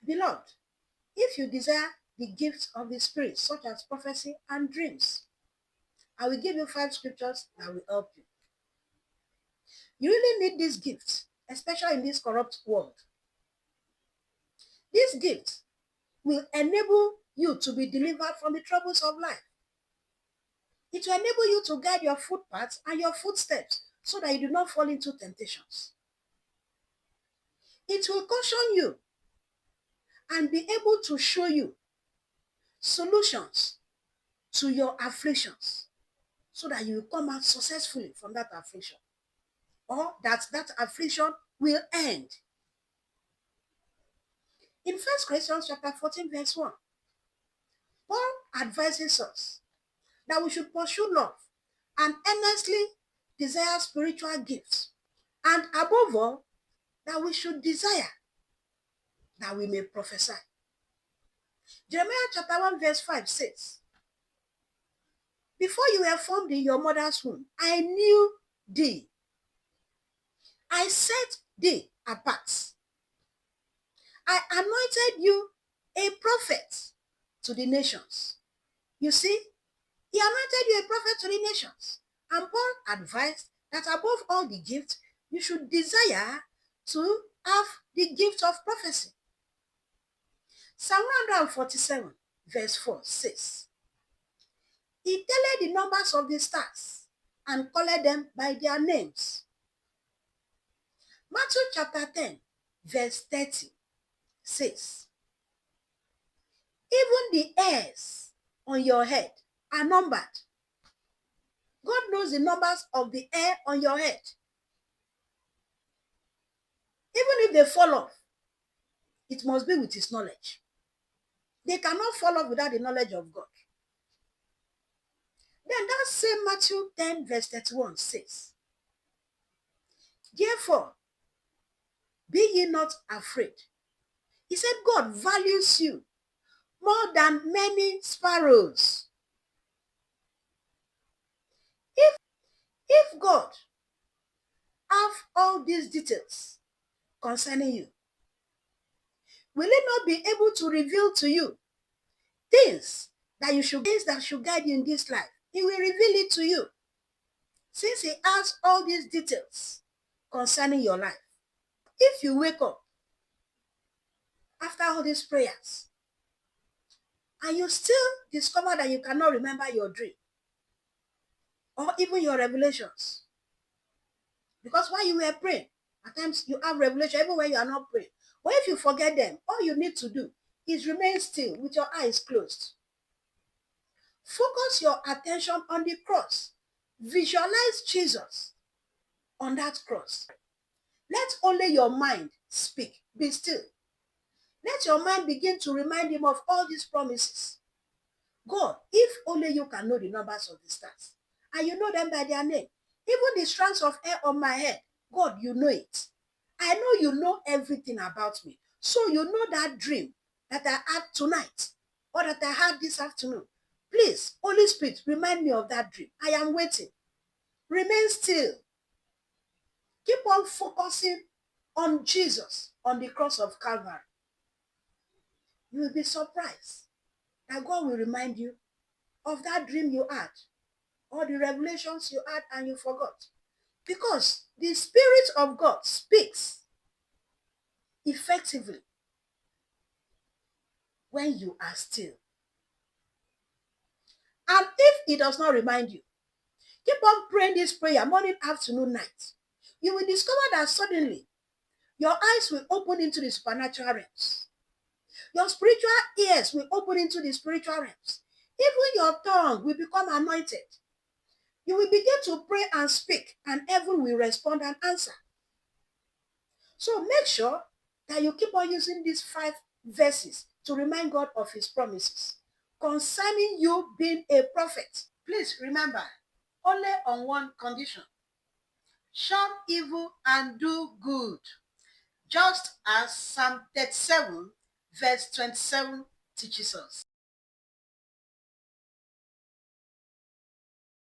Beloved, if you desire the gifts of the Spirit, such as prophecy and dreams, I will give you 5 scriptures that will help you. You really need these gifts, especially in this corrupt world. These gifts will enable you to be delivered from the troubles of life. It will enable you to guide your footpaths and your footsteps so that you do not fall into temptations. It will caution you and be able to show you solutions to your afflictions so that you will come out successfully from that affliction, or that affliction will end. In 1 Corinthians chapter 14 verse 1, Paul advises us that we should pursue love and earnestly desire spiritual gifts, and above all, that we should desire that we may prophesy. Jeremiah chapter 1 verse 5 says, before you were formed in your mother's womb, I knew thee. I set thee apart. I anointed you a prophet to the nations. You see, he anointed you a prophet to the nations. And Paul advised that above all the gifts, you should desire to have the gift of prophecy. Psalm 147 verse 4 says, he telleth the numbers of the stars and calleth them by their names. Matthew chapter 10 verse 30 says, even the hairs on your head are numbered. God knows the numbers of the hair on your head. Even if they fall off, it must be with his knowledge. They cannot fall off without the knowledge of God. Then that same Matthew 10 verse 31 says, therefore, be ye not afraid. He said God values you more than many sparrows. If God have all these details concerning you, will he not be able to reveal to you things that should guide you in this life? He will reveal it to you, since he has all these details concerning your life. If you wake up after all these prayers and you still discover that you cannot remember your dream or even your revelations, because while you were praying, at times you have revelation even when you are not praying. But if you forget them, all you need to do is remain still with your eyes closed. Focus your attention on the cross. Visualize Jesus on that cross. Let only your mind speak. Be still. Let your mind begin to remind him of all these promises. God, if only you can know the numbers of the stars, and you know them by their name, even the strands of hair on my head, God, you know it. I know you know everything about me. So you know that dream that I had tonight, or that I had this afternoon. Please, Holy Spirit, remind me of that dream. I am waiting. Remain still. Keep on focusing on Jesus on the cross of Calvary. You will be surprised that God will remind you of that dream you had, or the revelations you had and you forgot. Because the Spirit of God speaks effectively when you are still. And if he does not remind you, keep on praying this prayer morning, afternoon, night. You will discover that suddenly your eyes will open into the supernatural realms. Your spiritual ears will open into the spiritual realms. Even your tongue will become anointed. You will begin to pray and speak, and heaven will respond and answer. So make sure that you keep on using these 5 verses to remind God of his promises concerning you being a prophet. Please remember, only on one condition: shun evil and do good, just as Psalm 37 verse 27 teaches us.